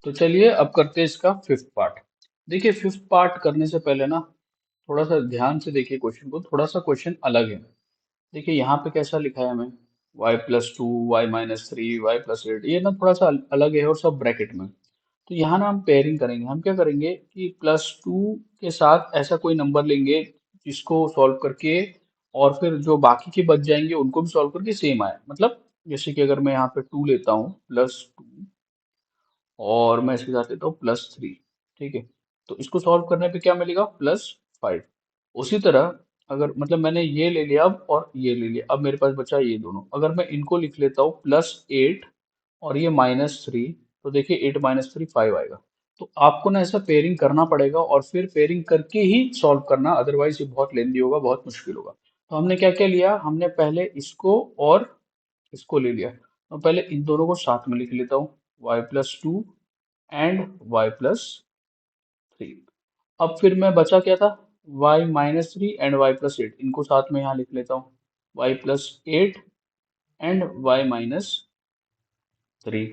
तो चलिए अब करते हैं इसका फिफ्थ पार्ट। देखिए फिफ्थ पार्ट करने से पहले ना थोड़ा सा ध्यान से देखिए क्वेश्चन को, थोड़ा सा क्वेश्चन अलग है। देखिए यहाँ पे कैसा लिखा है हमें, y+2 y-3 y+8, ये ना थोड़ा सा अलग है और सब ब्रैकेट में। तो यहाँ ना हम पेयरिंग करेंगे। हम क्या करेंगे कि +2 के साथ ऐसा कोई नंबर लेंगे जिसको सॉल्व करके और फिर जो बाकी के बच जाएंगे उनको भी सॉल्व करके सेम आए। मतलब जैसे कि अगर मैं यहाँ पे 2 लेता हूँ +2 और मैं इसके साथ लेता हूँ +3, ठीक है। तो इसको सॉल्व करने पे क्या मिलेगा, +5। उसी तरह अगर मतलब मैंने ये ले लिया अब और ये ले लिया, अब मेरे पास बचा ये दोनों। अगर मैं इनको लिख लेता हूँ +8 और ये -3, तो देखिए 8 - 3 5 आएगा। तो आपको ना ऐसा पेयरिंग करना पड़ेगा और फिर पेयरिंग करके ही सॉल्व करना, अदरवाइज ये बहुत लेंदी होगा, बहुत मुश्किल होगा। तो हमने क्या क्या लिया, हमने पहले इसको और इसको ले लिया। तो पहले इन दोनों को साथ में लिख लेता हूँ, y+2 एंड y+3। अब फिर मैं बचा क्या था, y-3 एंड y+8, इनको साथ में यहाँ लिख लेता हूँ, y+8 एंड y-3।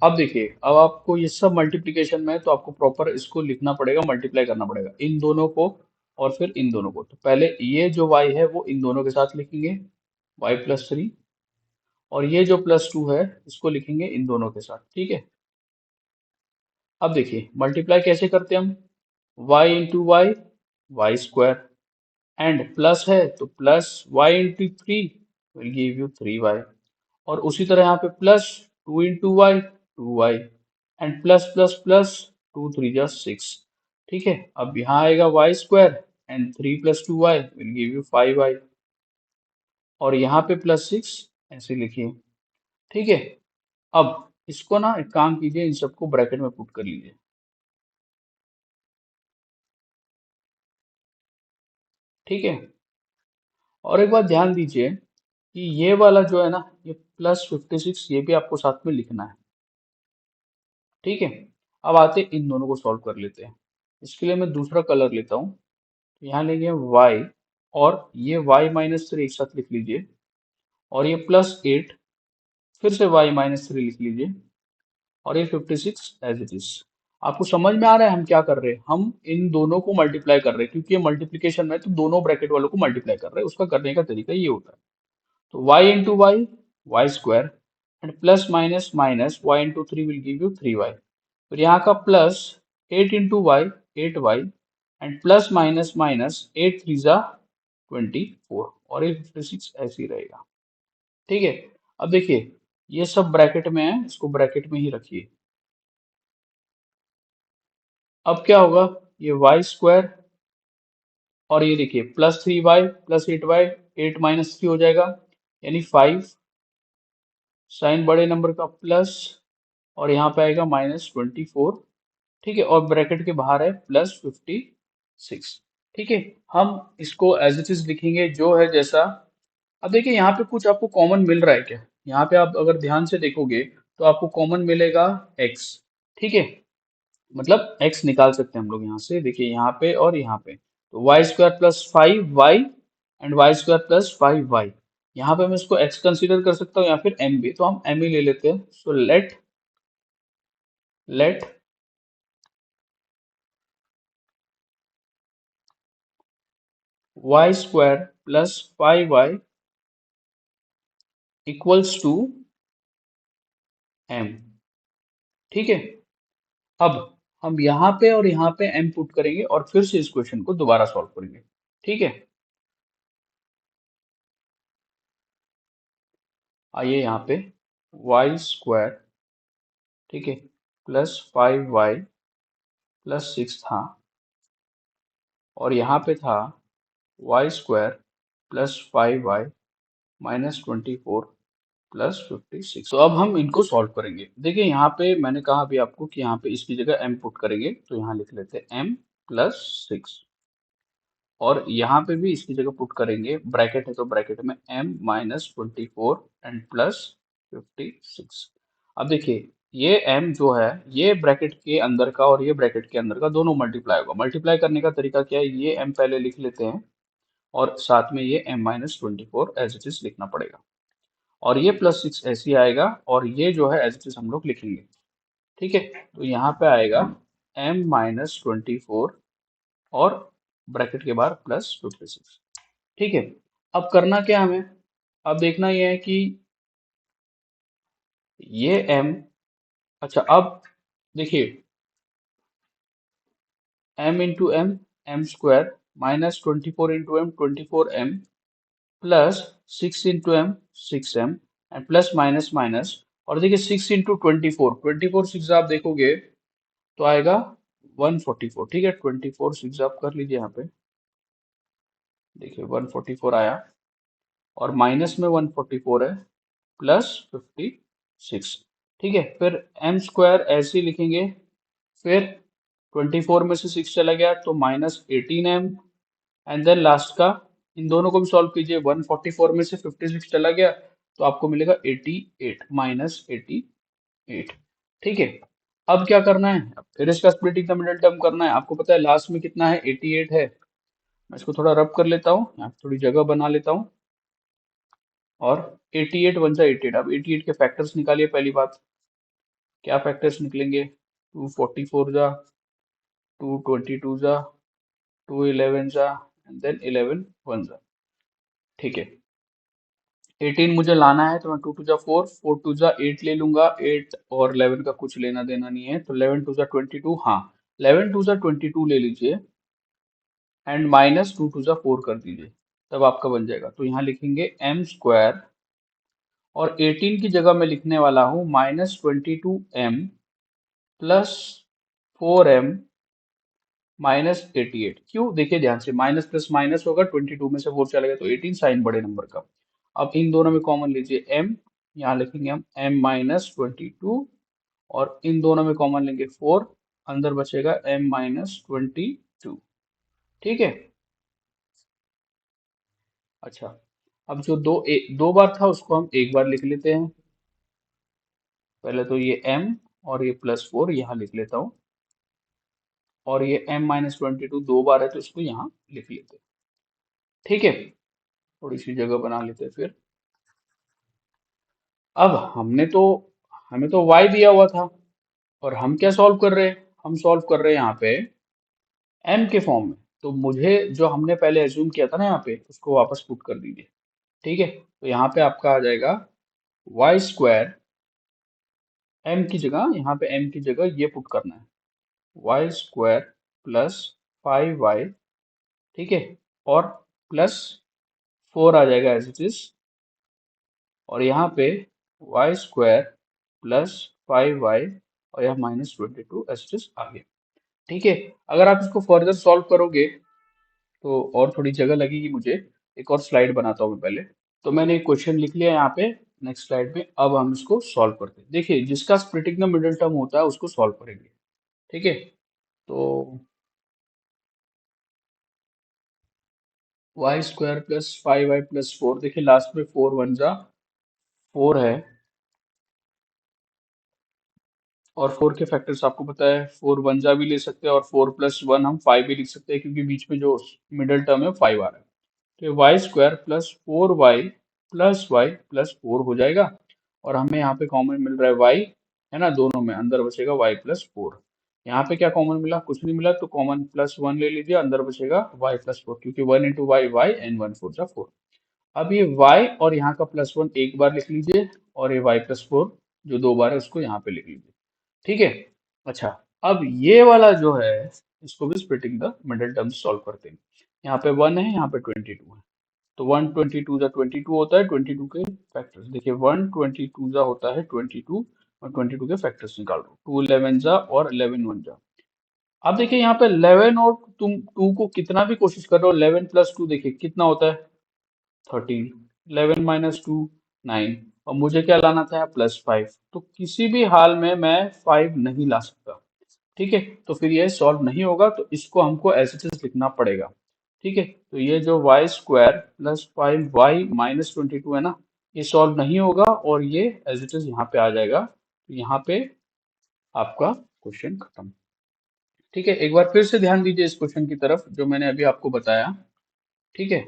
अब देखिए, अब आपको ये सब मल्टीप्लिकेशन में है तो आपको प्रॉपर इसको लिखना पड़ेगा, मल्टीप्लाई करना पड़ेगा इन दोनों को और फिर इन दोनों को। तो पहले ये जो y है वो इन दोनों के साथ लिखेंगे, y+3, और ये जो +2 है इसको लिखेंगे इन दोनों के साथ, ठीक है। अब देखिए मल्टीप्लाई कैसे करते हैं हम, y × y² एंड प्लस है तो plus y × 3 will give you 3y। और उसी तरह यहाँ पे plus 2 × y 2y and plus plus plus 2 × 3 = 6, ठीक है। अब यहाँ आएगा y² and 3 + 2y will give you 5y, और यहाँ पे +6 ऐसे लिखिए, ठीक है। अब इसको ना एक काम कीजिए, इन सबको ब्रैकेट में पुट कर लीजिए, ठीक है। और एक बात ध्यान दीजिए कि ये वाला जो है ना, ये +56, ये भी आपको साथ में लिखना है, ठीक है। अब आते हैं इन दोनों को सॉल्व कर लेते हैं। इसके लिए मैं दूसरा कलर लेता हूँ। तो यहाँ लेंगे y, और ये y-3 एक साथ लिख लीजिए, और ये +8, फिर से y-3 लिख लीजिए, और ये 56 एज इट इज। आपको समझ में आ रहा है हम क्या कर रहे हैं, हम इन दोनों को मल्टीप्लाई कर रहे हैं क्योंकि ये मल्टीप्लिकेशन में है, तो दोनों ब्रैकेट वालों को मल्टीप्लाई कर रहे हैं। उसका करने का तरीका ये होता है। तो y × y² and plus minus minus y × 3 will give you 3y। फिर यहाँ का plus 8 × y 8y and plus minus minus 8 × 3 = 24, और ये 56 ऐसे ही रहेगा, ठीक है। अब देखिए ये सब ब्रैकेट में है, इसको ब्रैकेट में ही रखिए। अब क्या होगा, ये y² और ये देखिए +3y +8y, 8 - 3 हो जाएगा, यानी 5 साइन बड़े नंबर का प्लस, और यहाँ पे आएगा -24, ठीक है। और ब्रैकेट के बाहर है +56, ठीक है। हम इसको एज इट इज लिखेंगे जो है जैसा। अब देखिए यहाँ पे कुछ आपको कॉमन मिल रहा है क्या, यहाँ पे आप अगर ध्यान से देखोगे तो आपको कॉमन मिलेगा x, ठीक है। मतलब x निकाल सकते हैं हम लोग यहाँ से, देखिए यहाँ पे और यहाँ पे। तो y² + 5y and y² + 5y, यहाँ पे मैं इसको x कंसीडर कर सकता हूँ या फिर m भी, तो हम m ही ले लेते हैं। So let y² + 5y equals to m, ठीक है। अब हम यहाँ पे और यहाँ पे m पुट करेंगे और फिर से इस क्वेश्चन को दोबारा सॉल्व करेंगे, ठीक है। आइए यहाँ पे y², ठीक है, +5y +6 था, और यहाँ पे था y² + 5y -24 +56। तो अब हम इनको सॉल्व करेंगे। देखिए यहाँ पे मैंने कहा अभी आपको कि यहाँ पे इसकी जगह m पुट करेंगे, तो यहाँ लिख लेते हैं m +6, और यहाँ पे भी इसकी जगह पुट करेंगे, ब्रैकेट है तो ब्रैकेट में m -24 एंड +56। अब देखिए ये m जो है, ये ब्रैकेट के अंदर का और ये ब्रैकेट के अंदर का दोनों मल्टीप्लाई होगा। मल्टीप्लाई करने का तरीका क्या है, ये m पहले लिख लेते हैं और साथ में ये m-24 एज इट इज लिखना पड़ेगा, और ये +6 ऐसे ही आएगा, और ये जो है एज इट इज हम लोग लिखेंगे। ठीक है, तो यहाँ पे आएगा m-24 और ब्रैकेट के बाहर +56। ठीक है, अब करना क्या हमें, अब देखना ये है कि ये m, अच्छा अब देखिए m into m, m square, -24 into m, 24m, plus 6 into m, 6m, and plus minus minus, और देखिए 6 इंटू 24, 24 सिक्स आप देखोगे तो आएगा 144। ठीक है, 24 सिक्स आप कर लीजिए यहाँ पे, देखिए 144 आया, और माइनस में 144 है, +56। ठीक है, फिर m स्क्वायर ऐसे ही लिखेंगे, फिर 24 में से 6 चला गया तो -18m, एंड देन लास्ट का, इन दोनों को भी सॉल्व कीजिए, 144 में से 56 चला गया तो आपको मिलेगा 88, -88। ठीक है, अब क्या करना है, अब फिर इसका स्प्लिटिंग द मिडिल टर्म करना है। आपको पता है लास्ट में कितना है, 88 है। मैं इसको थोड़ा रब कर लेता हूँ, यहाँ पे थोड़ी जगह बना लेता हूँ, और 88 वन जा 88। अब 88 के फैक्टर्स निकालिए। पहली बात, क्या फैक्टर्स निकलेंगे, 244 जा, 222 जा, 211 जा, एंड देन 11 वन जा। ठीक है, 18 मुझे लाना है तो मैं 2 टू जा 4, 4 टू जा 8 ले लूंगा, 8 और 11 का कुछ लेना देना नहीं है, तो 11 टू जा 22, हाँ 11 टू जा 22 ले लीजिए, एंड -2 टू जा 4 कर दीजिए, तब आपका बन जाएगा। तो यहाँ लिखेंगे m स्क्वायर, और 18 की जगह मैं लिखने वाला हूँ -22m प्लस 4m -88। क्यों, देखिए ध्यान से, माइनस प्लस माइनस होगा, 22 में से 4 चला गया तो 18, साइन बड़े नंबर का। अब इन दोनों में कॉमन लीजिए m, यहाँ लिखेंगे हम m-22, और इन दोनों में कॉमन लेंगे 4, अंदर बचेगा m-22। ठीक है, अच्छा अब जो दो बार था उसको हम एक बार लिख लेते हैं। पहले तो ये m और ये +4 यहाँ लिख लेता हूँ, और ये m-22 दो बार है तो इसको यहाँ लिख लेते हैं। ठीक है, थोड़ी सी जगह बना लेते हैं फिर। अब हमें तो y दिया हुआ था, और हम क्या सॉल्व कर रहे हैं, हम सॉल्व कर रहे हैं यहाँ पे m के फॉर्म में। तो मुझे जो हमने पहले एज्यूम किया था ना यहाँ पे, उसको वापस पुट कर दीजिए। ठीक है, तो यहाँ पे आपका आ जाएगा वाई स्क्वायर, m की जगह, यहाँ पे m की जगह ये पुट करना है, वाई स्क्वायर प्लस 5y। ठीक है, और +4 आ जाएगा एज इट इज, और यहाँ पे वाई स्क्वायर प्लस 5y, और यहाँ -22 एज इट इज आ गया। ठीक है, अगर आप इसको फर्दर सॉल्व करोगे तो और थोड़ी जगह लगेगी मुझे, एक और स्लाइड बनाता हूँ मैं पहले। तो मैंने एक क्वेश्चन लिख लिया यहाँ पे नेक्स्ट स्लाइड में। अब हम इसको सॉल्व करते हैं। देखिए, जिसका स्प्लिटिंग द मिडिल टर्म होता है उसको सॉल्व करेंगे। ठीक है, तो Y square plus 5y plus 4, देखिए लास्ट में 4 वन जा 4 है, और 4 के फैक्टर्स आपको पता है, 4 वन जा भी ले सकते हैं, और 4 प्लस 1 हम 5 भी लिख सकते हैं, क्योंकि बीच में जो मिडिल टर्म है 5 आ रहा है। तो Y square plus 4y plus Y plus 4 हो जाएगा, और हमें यहाँ पे कॉमन मिल रहा है y, है ना, दोनों में अंदर बचेगा y प्लस 4। यहाँ पे क्या कॉमन मिला, कुछ नहीं मिला, तो कॉमन +1 ले लीजिए, अंदर बचेगा y प्लस 4, क्योंकि 1 इंटू वाई वाई, एंड 1 4 जा 4। अब ये y और यहाँ का +1 एक बार लिख लीजिए, और ये y प्लस 4 जो दो बार है उसको यहाँ पे लिख लीजिए। ठीक है, अच्छा अब ये वाला जो है, इसको भी splitting the middle term solve करते हैं। यहाँ पे 1 है, यहाँ पे 22 है, तो 122 जा 22 होता है, 22 के फैक्टर्स देखिए, 122 जा होता है 22, और 22 के फैक्टर्स निकाल दो, 2 11 जा और 11 वन जा। अब देखिए यहाँ पे 11, और तुम 2 को कितना भी कोशिश कर रहे हो, 11 प्लस 2 देखिए कितना होता है, 13, 11 -2 9, और मुझे क्या लाना था, +5, तो किसी भी हाल में मैं 5 नहीं ला सकता। ठीक है, तो फिर ये सॉल्व नहीं होगा, तो इसको हमको एज इट इज लिखना पड़ेगा। ठीक है, तो ये जो वाई स्क्वायर प्लस 5y -22 है ना, ये सॉल्व नहीं होगा, और ये एज इट इज यहाँ पे आ जाएगा। तो यहाँ पे आपका क्वेश्चन खत्म। ठीक है, एक बार फिर से ध्यान दीजिए इस क्वेश्चन की तरफ जो मैंने अभी आपको बताया। ठीक है,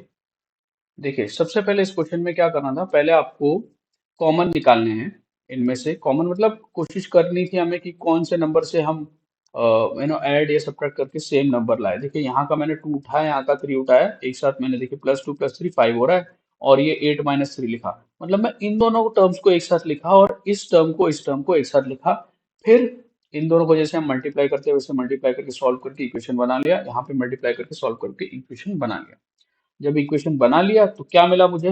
देखिए सबसे पहले इस क्वेश्चन में क्या करना था, पहले आपको कॉमन निकालने हैं। इनमें से कॉमन मतलब कोशिश करनी थी हमें कि कौन से नंबर से हम ऐड या सब्ट्रैक्ट करके सेम नंबर लाए। देखिए यहाँ का मैंने 2 उठाया, यहाँ का 3 उठाया, एक साथ मैंने देखिए +2 + 3 5 हो रहा है, और ये 8 - 3 लिखा। मतलब मैं इन दोनों टर्म्स को एक साथ लिखा और इस टर्म को एक साथ लिखा। फिर इन दोनों को जैसे हम मल्टीप्लाई करते हैं वैसे मल्टीप्लाई करके सॉल्व करके इक्वेशन बना लिया, यहाँ पे मल्टीप्लाई करके सॉल्व करके इक्वेशन बना लिया। जब इक्वेशन बना लिया तो क्या मिला मुझे?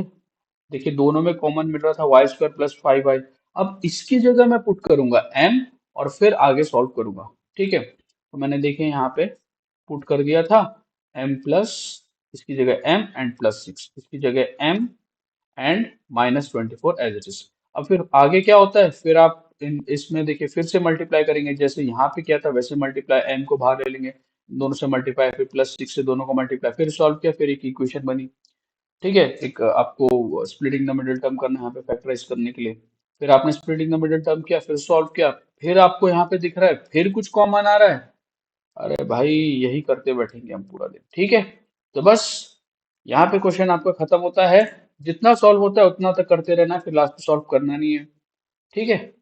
देखिए दोनों में कॉमन मिल रहा था y² + 5y। अब इसकी जगह मैं पुट करूंगा m और फिर आगे सॉल्व करूंगा। ठीक है, तो मैंने देखिए यहाँ पे पुट कर दिया था m प्लस, इसकी जगह m एंड +6, इसकी जगह m and -24 as it is. अब फिर आगे क्या होता है, फिर आप इसमें देखिए फिर से मल्टीप्लाई करेंगे, जैसे यहाँ पे किया था वैसे मल्टीप्लाई, m को बाहर ले लेंगे, दोनों से मल्टीप्लाई, फिर +6 से दोनों को मल्टीप्लाई, फिर सॉल्व किया, फिर एक इक्वेशन बनी। ठीक है, एक आपको स्प्लिटिंग द मिडिल टर्म करना है यहाँ पे फैक्टराइज करने के लिए। फिर आपने स्प्लिटिंग द मिडिल टर्म किया, फिर सॉल्व किया, फिर आपको यहाँ पे दिख रहा है फिर कुछ कॉमन आ रहा है। अरे भाई यही करते बैठेंगे हम पूरा दिन। ठीक है, तो बस यहाँ पे क्वेश्चन आपका खत्म होता है। जितना सॉल्व होता है उतना तक करते रहना है, फिर लास्ट में सॉल्व करना नहीं है। ठीक है।